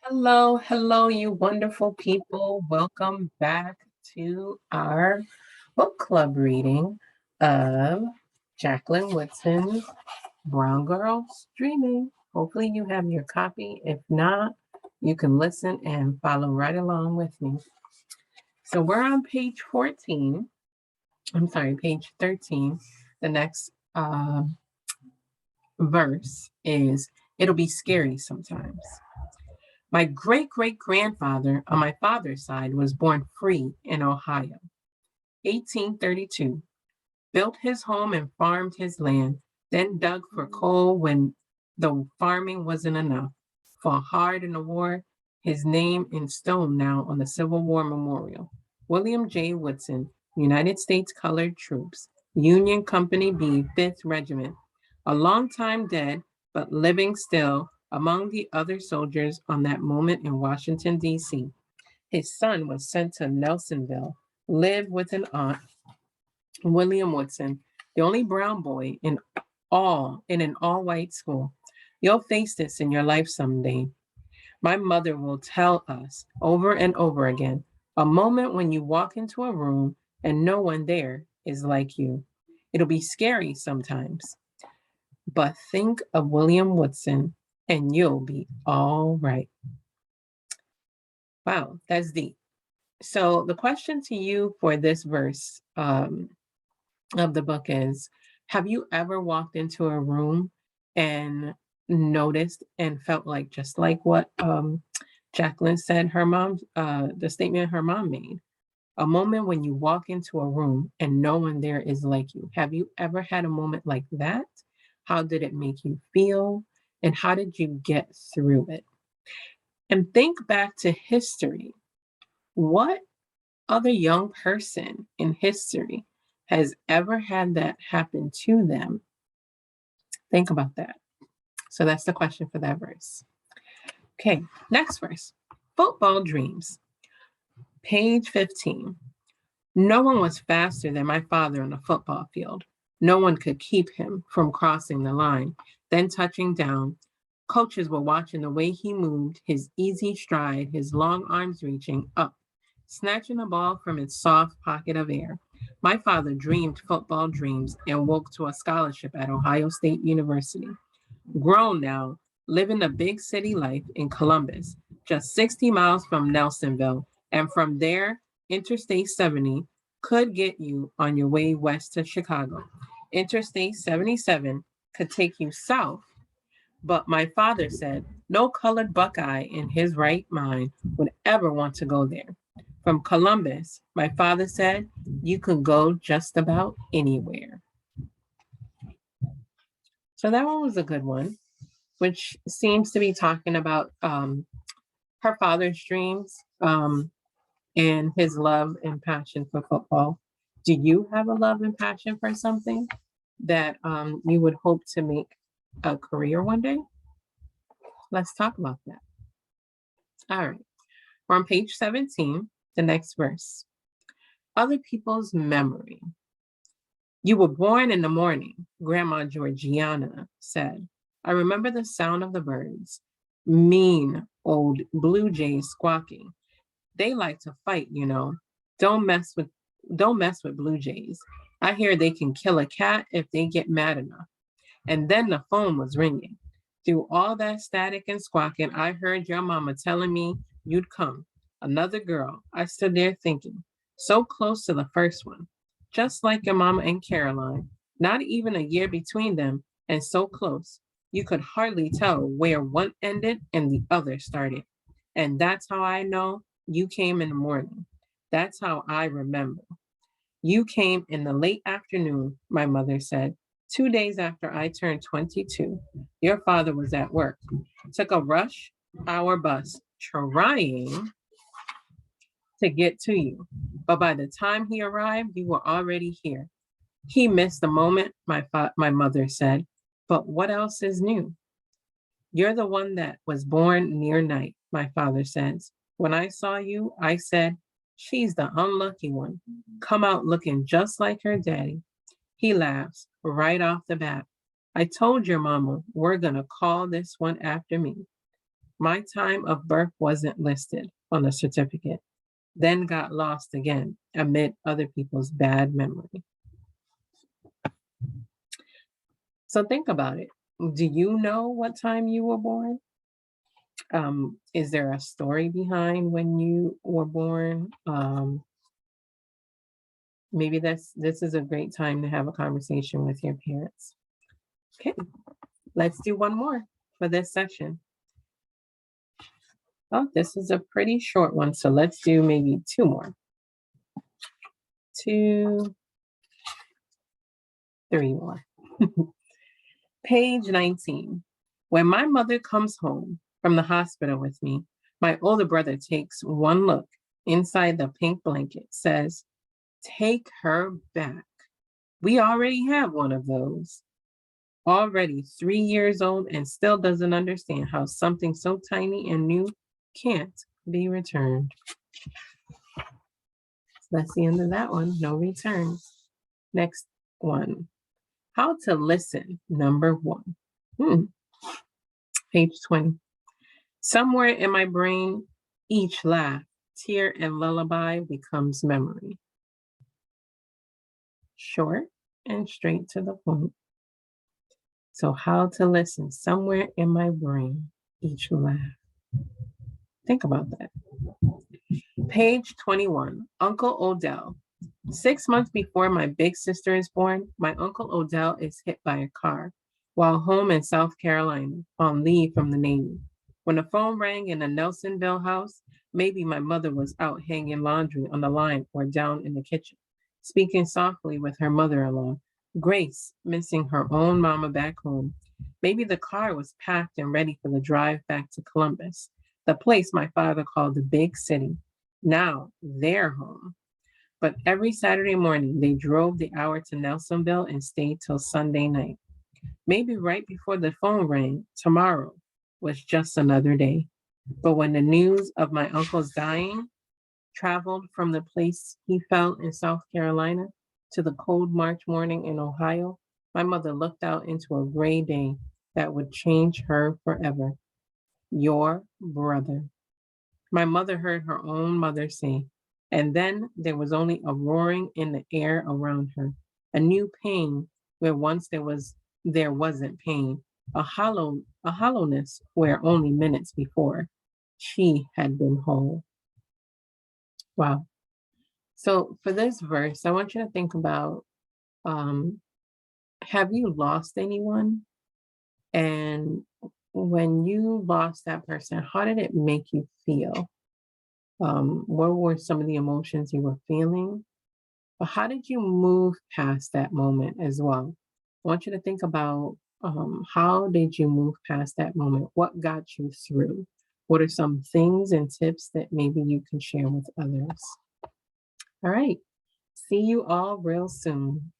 Hello, hello, you wonderful people. Welcome back to our book club reading of Jacqueline Woodson's Brown Girls Dreaming. Hopefully, you have your copy. If not, you can listen and follow right along with me. So, we're on page 14. I'm sorry, page 13. The next verse is It'll be scary sometimes. My great great grandfather on my father's side was born free in Ohio, 1832. Built his home and farmed his land, then dug for coal when the farming wasn't enough. Fought hard in the war, his name in stone now on the Civil War Memorial. William J. Woodson, United States Colored Troops, Union Company B, 5th Regiment, a long time dead, but living still among the other soldiers on that moment in Washington, D.C. His son was sent to Nelsonville, lived with an aunt, William Woodson, the only brown boy in an all-white school. You'll face this in your life someday. My mother will tell us over and over again, a moment when you walk into a room and no one there is like you. It'll be scary sometimes, but think of William Woodson and you'll be all right. Wow, that's deep. So the question to you for this verse of the book is, have you ever walked into a room and noticed and felt like just like what Jacqueline said, the statement her mom made, a moment when you walk into a room and no one there is like you. Have you ever had a moment like that? How did it make you feel? And how did you get through it? And think back to history. What other young person in history has ever had that happen to them? Think about that. So that's the question for that verse. Okay, next verse. Football dreams. Page 15. No one was faster than my father on a football field. No one could keep him from crossing the line, then touching down. Coaches were watching the way he moved, his easy stride, his long arms reaching up, snatching a ball from its soft pocket of air. My father dreamed football dreams and woke to a scholarship at Ohio State University. Grown now, living a big city life in Columbus, just 60 miles from Nelsonville, and from there, Interstate 70 could get you on your way west to Chicago. Interstate 77 could take you south, but my father said no colored Buckeye in his right mind would ever want to go there. From Columbus, my father said, you could go just about anywhere. So that one was a good one, which seems to be talking about her father's dreams and his love and passion for football. Do you have a love and passion for something that you would hope to make a career one day? Let's talk about that. All right. We're on page 17, the next verse. Other people's memory. You were born in the morning, Grandma Georgiana said. I remember the sound of the birds, mean old blue jays squawking. They like to fight, you know. Don't mess with don't mess with blue jays. I hear they can kill a cat if they get mad enough. And then the phone was ringing. Through all that static and squawking, I heard your mama telling me you'd come. Another girl. I stood there thinking, so close to the first one. Just like your mama and Caroline. Not even a year between them, and so close. You could hardly tell where one ended and the other started. And that's how I know you came in the morning. That's how I remember. You came in the late afternoon, my mother said. 2 days after I turned 22, your father was at work. Took a rush hour bus trying to get to you. But by the time he arrived, you were already here. He missed the moment, my mother said. But what else is new? You're the one that was born near night, my father says. When I saw you, I said, she's the unlucky one. Come out looking just like her daddy. He laughs right off the bat. I told your mama we're going to call this one after me. My time of birth wasn't listed on the certificate, then got lost again amid other people's bad memory. So think about it. Do you know what time you were born? Is there a story behind when you were born? Maybe this is a great time to have a conversation with your parents. Okay, let's do one more for this session. Oh, this is a pretty short one, so let's do maybe two more. 2, 3 more. Page 19. When my mother comes home from the hospital with me, my older brother takes one look inside the pink blanket, says, "Take her back. We already have one of those." Already 3 years old and still doesn't understand how something so tiny and new can't be returned. So that's the end of that one. No returns. Next one. How to listen, number 1. Page 20. Somewhere in my brain, each laugh, tear, and lullaby becomes memory. Short and straight to the point. So how to listen, somewhere in my brain, each laugh. Think about that. Page 21, Uncle Odell. 6 months before my big sister is born, my Uncle Odell is hit by a car while home in South Carolina on leave from the Navy. When the phone rang in the Nelsonville house, maybe my mother was out hanging laundry on the line or down in the kitchen, speaking softly with her mother-in-law, Grace, missing her own mama back home. Maybe the car was packed and ready for the drive back to Columbus, the place my father called the big city, now their home. But every Saturday morning, they drove the hour to Nelsonville and stayed till Sunday night. Maybe right before the phone rang, tomorrow was just another day. But when the news of my uncle's dying traveled from the place he fell in South Carolina to the cold March morning in Ohio, my mother looked out into a gray day that would change her forever. Your brother. My mother heard her own mother say, and then there was only a roaring in the air around her, a new pain where once there wasn't pain, a hollowness where only minutes before she had been whole. Wow. So for this verse, I want you to think about, have you lost anyone? And when you lost that person, how did it make you feel? What were some of the emotions you were feeling? But how did you move past that moment as well? I want you to think about how did you move past that moment? What got you through? What are some things and tips that maybe you can share with others? All right. See you all real soon.